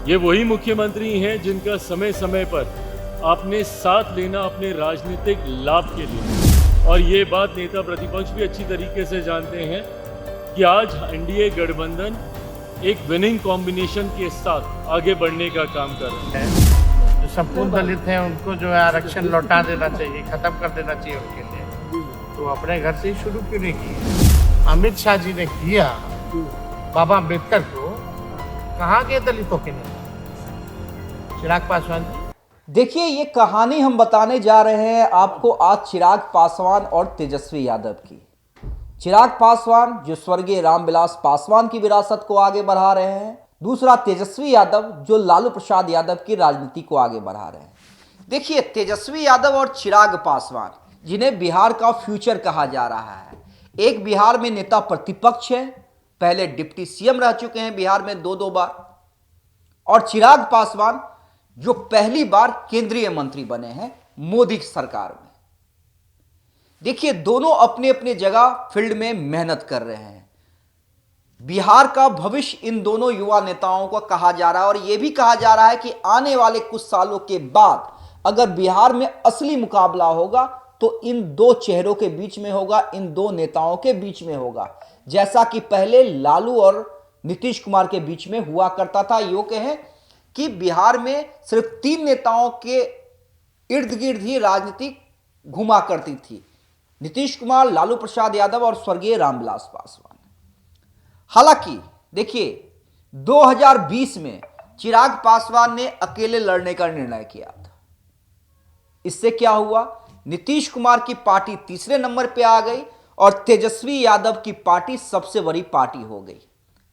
ये वही मुख्यमंत्री हैं जिनका समय समय पर आपने साथ लेना अपने राजनीतिक लाभ के लिए, और ये बात नेता प्रतिपक्ष भी अच्छी तरीके से जानते हैं कि आज एनडीए गठबंधन एक विनिंग कॉम्बिनेशन के साथ आगे बढ़ने का काम कर रहे हैं। जो संपूर्ण दलित हैं उनको जो है आरक्षण लौटा देना चाहिए, खत्म कर देना चाहिए उनके लिए। तो अपने घर से ही शुरू क्यों नहीं किया? अमित शाह जी ने किया बाबा अम्बेडकर को, कहाँ गए दलितों के नेता? चिराग पासवान जी। देखिए, ये कहानी हम बताने जा रहे हैं आपको आज चिराग पासवान और तेजस्वी यादव की। चिराग पासवान जो स्वर्गीय रामविलास पासवान की विरासत को आगे बढ़ा रहे हैं, दूसरा तेजस्वी यादव जो लालू प्रसाद यादव की राजनीति को आगे बढ़ा रहे हैं। देखिए, तेजस्वी यादव और चिराग पासवान जिन्हें बिहार का फ्यूचर कहा जा रहा है, एक बिहार में नेता प्रतिपक्ष है, पहले डिप्टी सीएम रह चुके हैं बिहार में दो बार, और चिराग पासवान जो पहली बार केंद्रीय मंत्री बने हैं मोदी सरकार में। देखिए, दोनों अपने अपने जगह फील्ड में मेहनत कर रहे हैं। बिहार का भविष्य इन दोनों युवा नेताओं को कहा जा रहा है, और यह भी कहा जा रहा है कि आने वाले कुछ सालों के बाद अगर बिहार में असली मुकाबला होगा तो इन दो चेहरों के बीच में होगा, इन दो नेताओं के बीच में होगा, जैसा कि पहले लालू और नीतीश कुमार के बीच में हुआ करता था। यो कहें कि बिहार में सिर्फ 3 नेताओं के इर्द गिर्द ही राजनीति घुमा करती थी, नीतीश कुमार, लालू प्रसाद यादव और स्वर्गीय रामविलास पासवान। हालांकि देखिए, 2020 में चिराग पासवान ने अकेले लड़ने का निर्णय किया था। इससे क्या हुआ? नीतीश कुमार की पार्टी तीसरे नंबर पे आ गई और तेजस्वी यादव की पार्टी सबसे बड़ी पार्टी हो गई,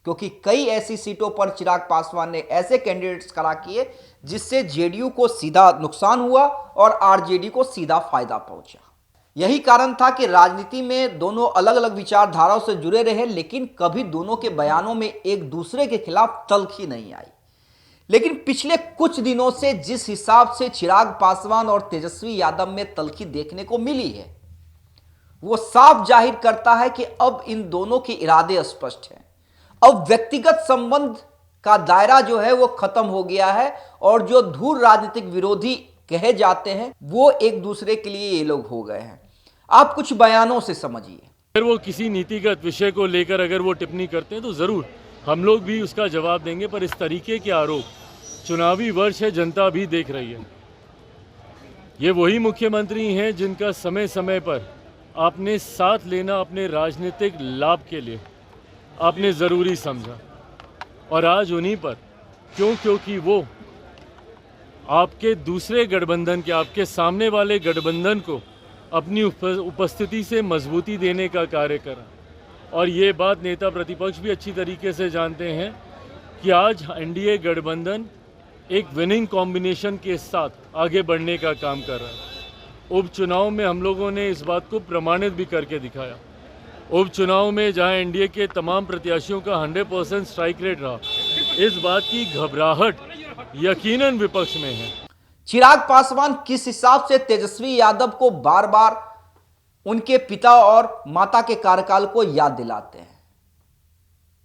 क्योंकि कई ऐसी सीटों पर चिराग पासवान ने ऐसे कैंडिडेट्स खड़ा किए जिससे जेडीयू को सीधा नुकसान हुआ और आरजेडी को सीधा फायदा पहुंचा। यही कारण था कि राजनीति में दोनों अलग अलग विचारधाराओं से जुड़े रहे, लेकिन कभी दोनों के बयानों में एक दूसरे के खिलाफ तल्खी नहीं आई। लेकिन पिछले कुछ दिनों से जिस हिसाब से चिराग पासवान और तेजस्वी यादव में तल्खी देखने को मिली है, वो साफ जाहिर करता है कि अब इन दोनों के इरादे स्पष्ट हैं। अब व्यक्तिगत संबंध का दायरा जो है वो खत्म हो गया है, और जो धूर राजनीतिक विरोधी कहे जाते हैं वो एक दूसरे के लिए ये लोग हो गए हैं। आप कुछ बयानों से समझिए। अगर वो किसी नीतिगत विषय को लेकर अगर वो टिप्पणी करते हैं तो ज़रूर हम लोग भी उसका जवाब देंगे, पर इस तरीके के आरोप, चुनावी वर्ष है, जनता भी देख रही है। ये वही मुख्यमंत्री हैं जिनका समय समय पर आपने साथ लेना अपने राजनीतिक लाभ के लिए आपने ज़रूरी समझा, और आज उन्हीं पर क्योंकि वो आपके दूसरे गठबंधन के, आपके सामने वाले गठबंधन को अपनी उपस्थिति से मजबूती देने का कार्य करा। और ये बात नेता प्रतिपक्ष भी अच्छी तरीके से जानते हैं कि आज एनडीए गठबंधन एक विनिंग कॉम्बिनेशन के साथ आगे बढ़ने का काम कर रहा है। उपचुनाव में हम लोगों ने इस बात को प्रमाणित भी करके दिखाया। उपचुनाव में जहां एनडीए के तमाम प्रत्याशियों का 100% स्ट्राइक रेट रहा, इस बात की घबराहट यकीनन विपक्ष में है। चिराग पासवान किस हिसाब से तेजस्वी यादव को बार बार उनके पिता और माता के कार्यकाल को याद दिलाते हैं।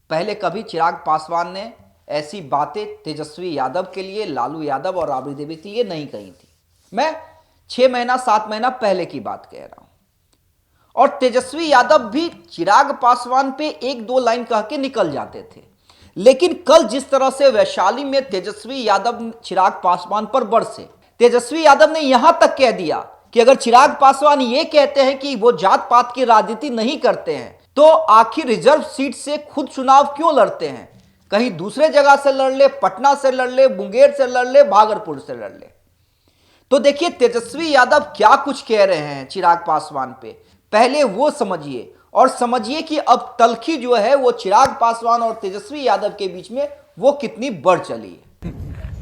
पहले कभी चिराग पासवान ने ऐसी बातें तेजस्वी यादव के लिए, लालू यादव और राबड़ी देवी के लिए नहीं कही थी। मैं 6 महीना 7 महीना पहले की बात कह रहा हूं। और तेजस्वी यादव भी चिराग पासवान पे 1-2 लाइन कह के निकल जाते थे। लेकिन कल जिस तरह से वैशाली में तेजस्वी यादव चिराग पासवान पर बरसे, तेजस्वी यादव ने यहां तक कह दिया कि अगर चिराग पासवान ये कहते हैं कि वो जात पात की राजनीति नहीं करते हैं, तो आखिर रिजर्व सीट से खुद चुनाव क्यों लड़ते हैं? कहीं दूसरे जगह से लड़ ले, पटना से लड़ ले, मुंगेर से लड़ ले, भागलपुर से लड़ ले। तो देखिए, तेजस्वी यादव क्या कुछ कह रहे हैं चिराग पासवान पे, पहले वो समझिए, और समझिए कि अब तल्खी जो है वो चिराग पासवान और तेजस्वी यादव के बीच में वो कितनी बढ़ चली है।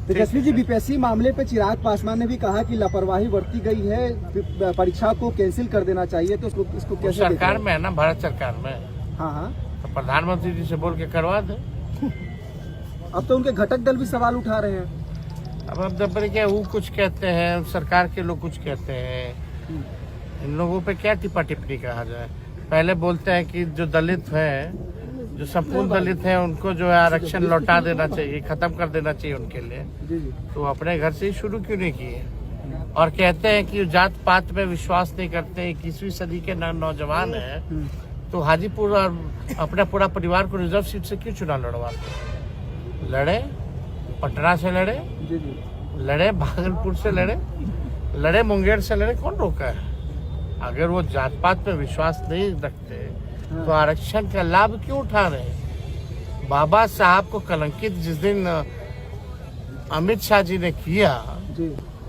तेजस्वी जी, बीपीएससी मामले पे चिराग पासवान ने भी कहा कि लापरवाही बरती गई है, परीक्षा को कैंसिल कर देना चाहिए, तो इसको कैसे सरकार में है ना, भारत सरकार में। हाँ, तो प्रधानमंत्री जी से बोल के करवा दे। अब तो उनके घटक दल भी सवाल उठा रहे हैं। अब क्या वो कुछ कहते हैं, सरकार के लोग कुछ कहते हैं, इन लोगों पे क्या टिप्पणी कहा जाए। पहले बोलते हैं कि जो दलित है, जो संपूर्ण दलित हैं उनको जो है आरक्षण लौटा देना चाहिए, खत्म कर देना चाहिए उनके लिए। तो अपने घर से ही शुरू क्यों नहीं किए? और कहते हैं कि जात पात में विश्वास नहीं करते, 21वीं सदी के नौजवान है, तो हाजीपुर और अपना पूरा परिवार को रिजर्व सीट से क्यों चुनाव लड़वाते? लड़े, पटना से लड़े, भागलपुर से लड़े, मुंगेर से लड़े, कौन रोका है? अगर वो जात पात में विश्वास नहीं रखते तो आरक्षण का लाभ क्यों उठा रहे? बाबा साहब को कलंकित जिस दिन अमित शाह जी ने किया,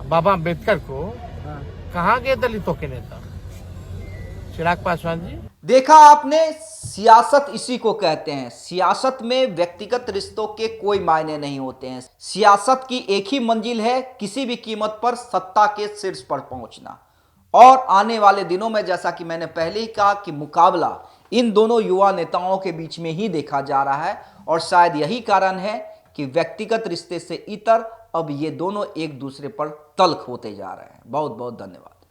बाबा अम्बेडकर को, कहाँ गए दलितों के नेता? चिराग पासवान जी, देखा आपने, सियासत इसी को कहते हैं। सियासत में व्यक्तिगत रिश्तों के कोई मायने नहीं होते हैं। सियासत की एक ही मंजिल है, किसी भी कीमत पर सत्ता के शीर्ष पर पहुंचना। और आने वाले दिनों में, जैसा कि मैंने पहले ही कहा, कि मुकाबला इन दोनों युवा नेताओं के बीच में ही देखा जा रहा है। और शायद यही कारण है कि व्यक्तिगत रिश्ते से इतर अब ये दोनों एक दूसरे पर तल्ख होते जा रहे हैं। बहुत बहुत धन्यवाद।